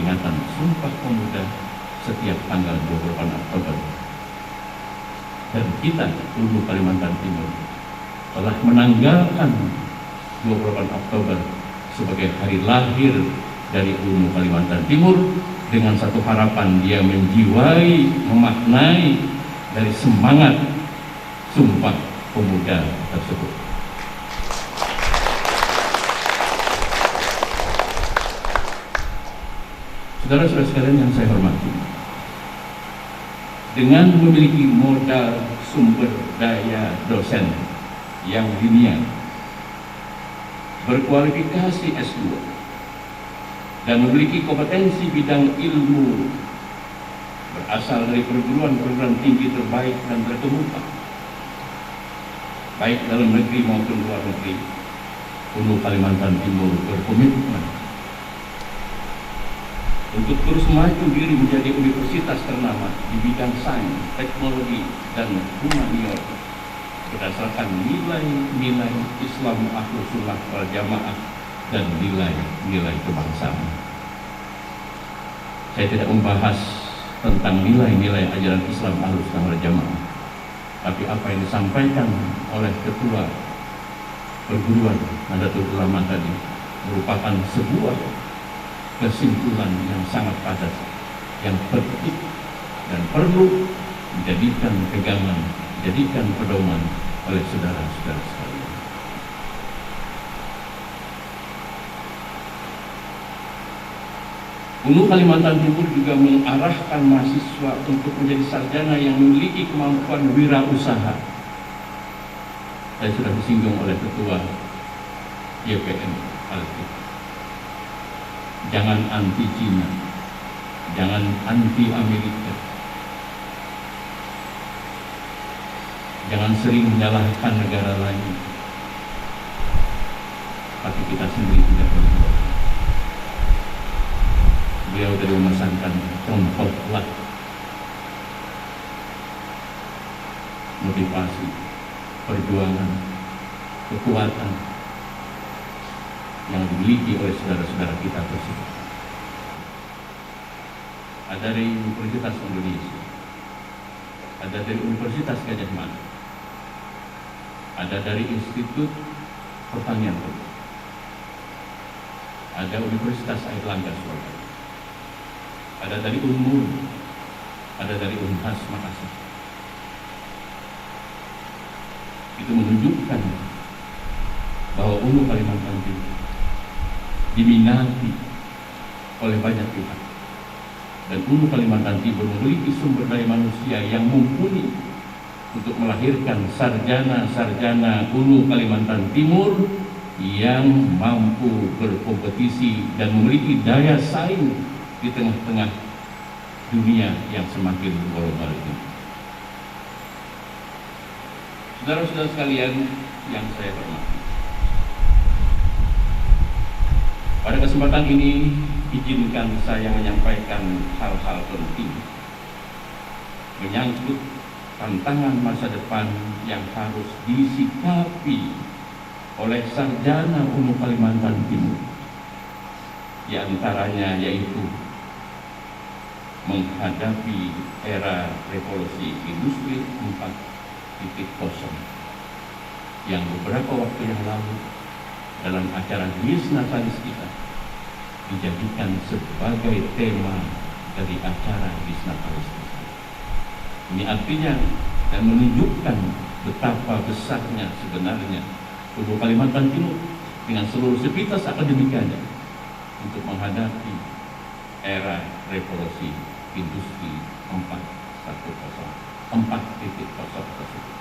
peringatan Sumpah Pemuda setiap tanggal 28 Oktober. Dan kita, UNU Kalimantan Timur, telah menanggalkan 28 Oktober sebagai hari lahir dari UNU Kalimantan Timur dengan satu harapan, dia menjiwai, memaknai dari semangat Sumpah Pemuda tersebut. Saudara-saudara sekalian yang saya hormati, dengan memiliki modal sumber daya dosen yang ilmiah, berkualifikasi S2, dan memiliki kompetensi bidang ilmu berasal dari perguruan tinggi terbaik dan terkemuka, baik dalam negeri maupun luar negeri, UNU Kalimantan Timur berkomitmen untuk terus maju diri menjadi universitas ternama di bidang sains, teknologi, dan humaniora berdasarkan nilai-nilai Islam Ahlus Sunnah wal Jamaah dan nilai-nilai kebangsaan. Saya tidak membahas tentang nilai-nilai ajaran Islam Ahlus Sunnah wal Jamaah, tapi apa yang disampaikan oleh Ketua Perguruan Nahdlatul Ulama tadi merupakan sebuah kesimpulan yang sangat padat, yang penting dan perlu dijadikan pegangan, dijadikan pedoman oleh saudara-saudara sekalian. UNU Kalimantan Timur juga mengarahkan mahasiswa untuk menjadi sarjana yang memiliki kemampuan wirausaha. Saya sudah disinggung oleh Ketua YPN Alki. Jangan anti Cina, jangan anti Amerika, jangan sering menyalahkan negara lain, tapi kita sendiri tidak berbuat. Beliau tadi memesankan contohlah motivasi, perjuangan, kekuatan yang dimiliki oleh saudara-saudara kita tersebut. Ada dari Universitas Indonesia, ada dari Universitas Gajah Mada, ada dari Institut Pertanian, ada Universitas Airlangga Surabaya, ada dari UNMUN, ada dari Unhas Makassar. Itu menunjukkan bahwa UNU Kalimantan Timur diminati oleh banyak pihak, dan UNU Kalimantan Timur memiliki sumber daya manusia yang mumpuni untuk melahirkan sarjana-sarjana UNU Kalimantan Timur yang mampu berkompetisi dan memiliki daya saing di tengah-tengah dunia yang semakin global ini. Saudara-saudara sekalian yang saya hormati, pada kesempatan ini, izinkan saya menyampaikan hal-hal penting menyangkut tantangan masa depan yang harus disikapi oleh sarjana UNU Kalimantan Timur. Di antaranya yaitu menghadapi era revolusi industri 4.0 yang beberapa waktu yang lalu dalam acara Dies Natalis kita dijadikan sebagai tema dari acara Dies Natalis. Ini artinya dan menunjukkan betapa besarnya sebenarnya UNU Kalimantan Timur dengan seluruh sivitas akademikanya untuk menghadapi era revolusi industri 4.0 tersebut.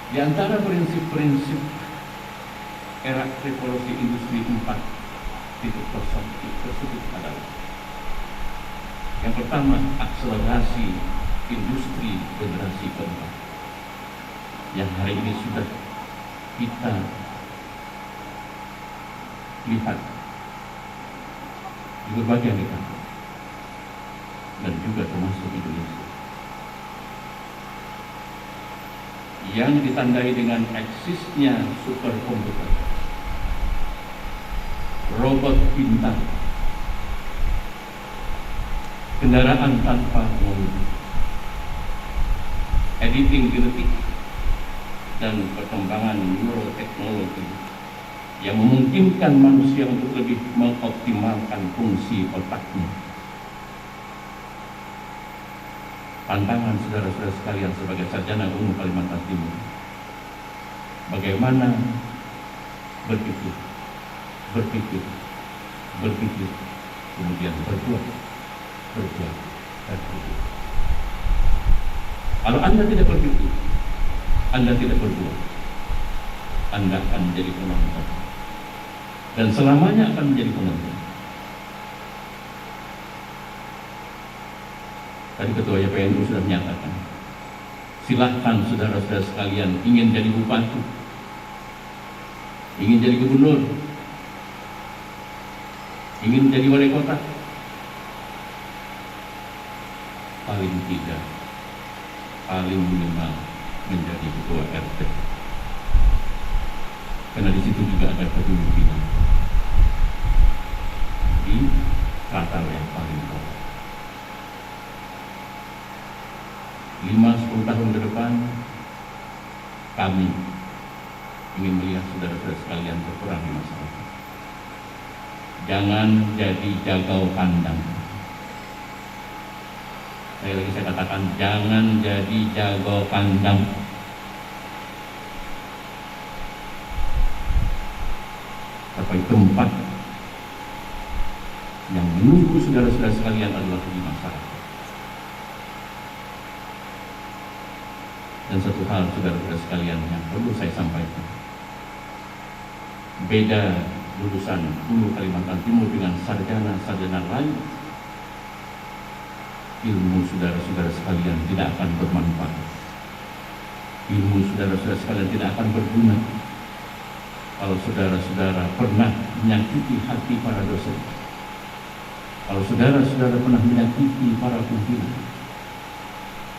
Di antara prinsip-prinsip era revolusi industri 4.0 tersebut adalah yang pertama, akselerasi industri generasi keempat yang hari ini sudah kita lihat di berbagai negara dan juga termasuk Indonesia, yang ditandai dengan eksisnya superkomputer robot pintar, kendaraan tanpa pengemudi, editing genetik, dan perkembangan neuroteknologi yang memungkinkan manusia untuk lebih mengoptimalkan fungsi otaknya. Pandangan saudara-saudara sekalian sebagai sarjana umum Kalimantan Timur, bagaimana berpikir, kemudian berbuat, dan berbuat. Kalau Anda tidak berpikir, Anda tidak berbuat, Anda akan menjadi penonton, dan selamanya akan menjadi penonton. Tadi Ketua YPNU sudah menyatakan, silahkan saudara-saudara sekalian ingin jadi bupati, ingin jadi gubernur, ingin jadi wali kota, paling tidak, paling minimal menjadi ketua RT. Karena di situ juga ada kepemimpinan di latar yang paling bawah. 5-10 tahun ke depan, kami ingin melihat saudara-saudara sekalian berperan di masyarakat. Jangan jadi jagau kandang. Saya katakan, jangan jadi jagau kandang. Tapi tempat yang menunggu saudara-saudara sekalian adalah di masyarakat. Dan satu hal saudara-saudara sekalian yang perlu saya sampaikan, beda lulusan Hulu Kalimantan Timur dengan sarjana-sarjana lain, ilmu saudara-saudara sekalian tidak akan bermanfaat. Ilmu saudara-saudara sekalian tidak akan berguna kalau saudara-saudara pernah menyakiti hati para dosen, kalau saudara-saudara pernah menyakiti para pimpinan,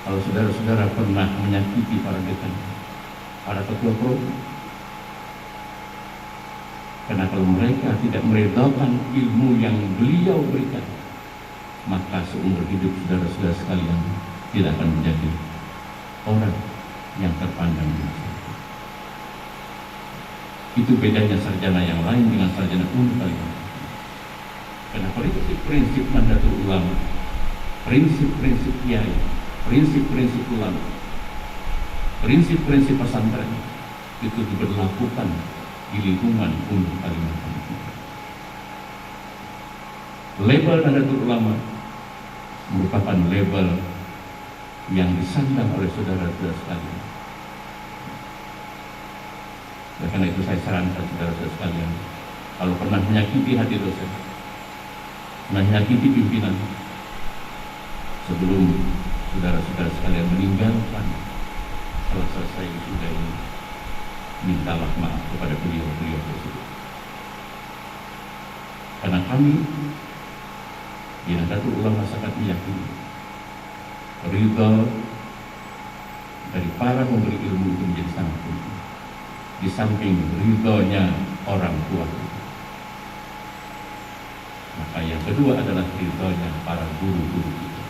kalau saudara-saudara pernah menyakiti para dekan, para ketua prodi. Karena kalau mereka tidak meredakan ilmu yang beliau berikan, maka seumur hidup saudara-saudara sekalian tidak akan menjadi orang yang terpandang di masyarakat. Itu bedanya sarjana yang lain dengan sarjana umum Kalimantan. Karena prinsip-prinsip Nahdlatul Ulama, prinsip-prinsip kiai, prinsip-prinsip ulama, prinsip-prinsip pesantren itu diberlakukan di lingkungan umum Kalimantan. Label Nahdlatul Ulama merupakan label yang disandang oleh saudara-saudara sekalian. Oleh karena itu saya sarankan saudara-saudara sekalian, kalau pernah menyakiti hati dosen, pernah menyakiti pimpinan, sebelum saudara-saudara sekalian meninggalkan setelah selesai wisuda ini, mintalah maaf kepada beliau-beliau tersebut. Karena kami di Nahdlatul Ulama sangat meyakini ridha dari para pemberi ilmu itu menjadi sangat penting. Di samping ridhonya orang tua, maka yang kedua adalah ridhonya para guru-guru kita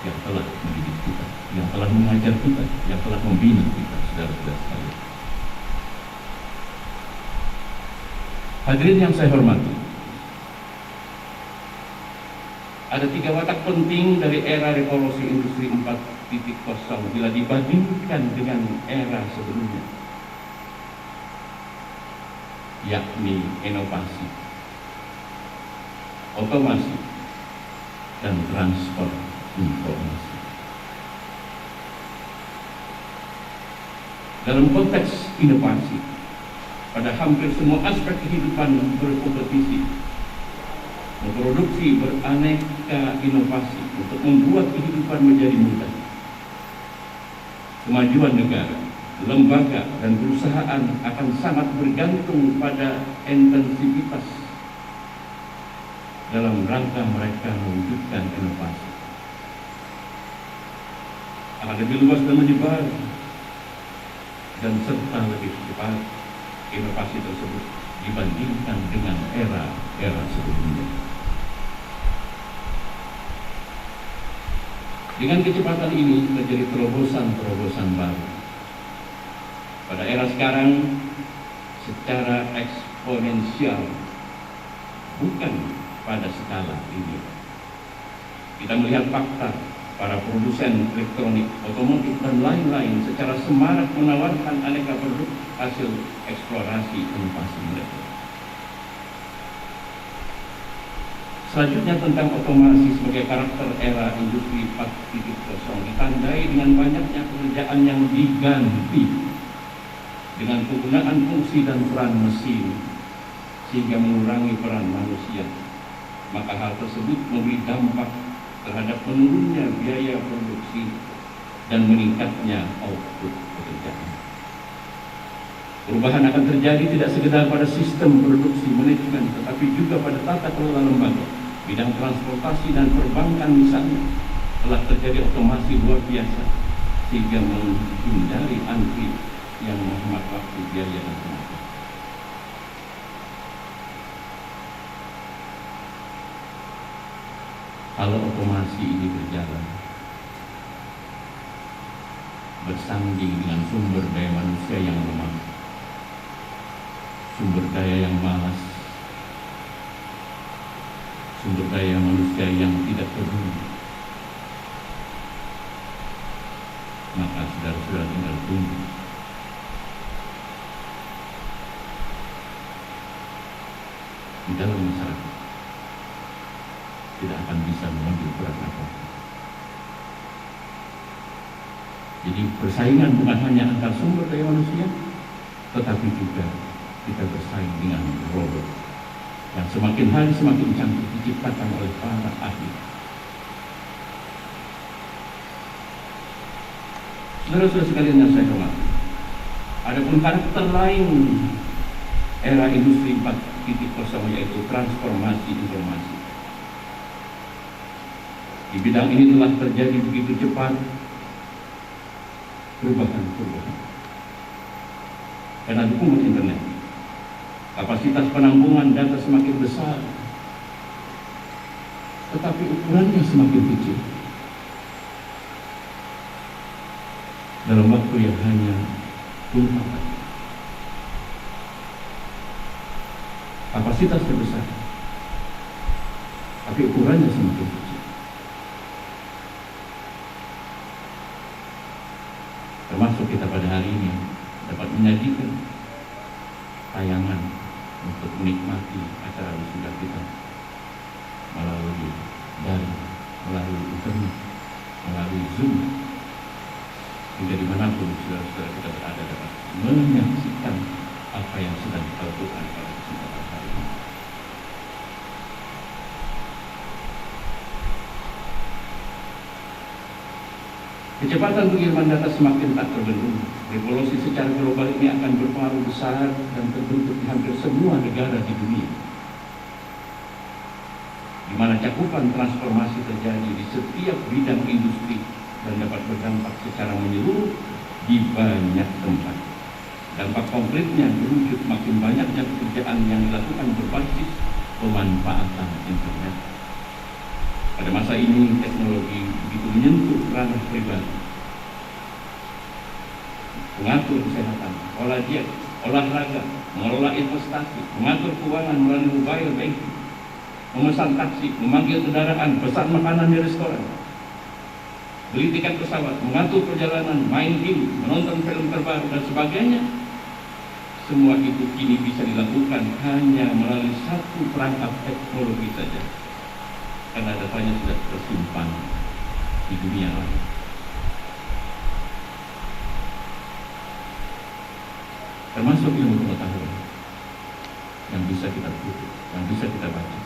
yang telah mendidik kita, yang telah mengajar kita, yang telah membina kita, saudara-saudara sekalian. Hadirin yang saya hormati, ada 3 watak penting dari era revolusi industri 4.0 bila dibandingkan dengan era sebelumnya, yakni inovasi, otomasi, dan transfer informasi. Dalam konteks inovasi, pada hampir semua aspek kehidupan berkompetisi, memproduksi beraneka inovasi untuk membuat kehidupan menjadi mudah. Kemajuan negara, lembaga, dan perusahaan akan sangat bergantung pada intensivitas dalam rangka mereka mewujudkan inovasi. Akan lebih luas dan menyebar, dan serta lebih cepat inovasi tersebut dibandingkan dengan era sebelumnya. Dengan kecepatan ini terjadi terobosan-terobosan baru. Pada era sekarang secara eksponensial, bukan pada skala ini. Kita melihat fakta para produsen elektronik, otomotif, dan lain-lain secara semarak menawarkan aneka produk hasil eksplorasi inovasi mereka. Selanjutnya tentang otomasi sebagai karakter era industri 4.0 ditandai dengan banyaknya pekerjaan yang diganti dengan penggunaan fungsi dan peran mesin sehingga mengurangi peran manusia. Maka hal tersebut memberi dampak terhadap menurunnya biaya produksi dan meningkatnya output pekerjaan. Perubahan akan terjadi tidak sekedar pada sistem produksi manajemen, tetapi juga pada tata kelola lembaga, bidang transportasi dan perbankan misalnya. Telah terjadi otomasi luar biasa sehingga menghindari antri yang menghemat waktu, biaya dan tenaga. Kalau otomasi ini berjalan bersanding dengan sumber daya manusia yang lemah, sumber daya yang malas, sumber daya manusia yang tidak peduli, maka saudara-saudara tinggal tunggu. Di dalam masyarakat tidak akan bisa mengambil peran apapun. Jadi persaingan bukan hanya antar sumber daya manusia, tetapi juga kita bersaing dengan robot yang semakin hari semakin canggih diciptakan oleh para ahli. Saudara-saudara sekalian yang saya hormati, adapun karakter lain era industri 4.0 yaitu transformasi informasi. Di bidang ini telah terjadi begitu cepat perubahan. Karena dukungan internet, kapasitas penampungan data semakin besar, tetapi ukurannya semakin kecil. Dalam waktu yang hanya 10 tahun. Kapasitas terbesar, tapi ukurannya semakin kecil. Termasuk kita pada hari ini dapat menyajikan tayangan untuk menikmati acara wisuda kita melalui daring, melalui internet, melalui Zoom, hingga dimanapun saudara-saudara kita berada dapat menyaksikan apa yang sedang kita lakukan pada kesempatan hari ini. Kecepatan pengiriman data semakin tak terbendung. Revolusi secara global ini akan berpengaruh besar dan terbentuk di hampir semua negara di dunia, di mana cakupan transformasi terjadi di setiap bidang industri dan dapat berdampak secara menyeluruh di banyak tempat. Dampak konkretnya berwujud makin banyaknya pekerjaan yang dilakukan berbasis pemanfaatan internet. Pada masa ini teknologi begitu menyentuh ranah pribadi, mengatur kesehatan, olah diet, olahraga, mengelola investasi, mengatur keuangan melalui mobile banking, memesan taksi, memanggil kendaraan, pesan makanan di restoran, beli tiket pesawat, mengatur perjalanan, main game, menonton film terbaru dan sebagainya. Semua itu kini bisa dilakukan hanya melalui satu perangkat teknologi saja, karena datanya sudah tersimpan di dunia lain. Termasuk ilmu pengetahuan yang bisa kita tutup, yang bisa kita baca.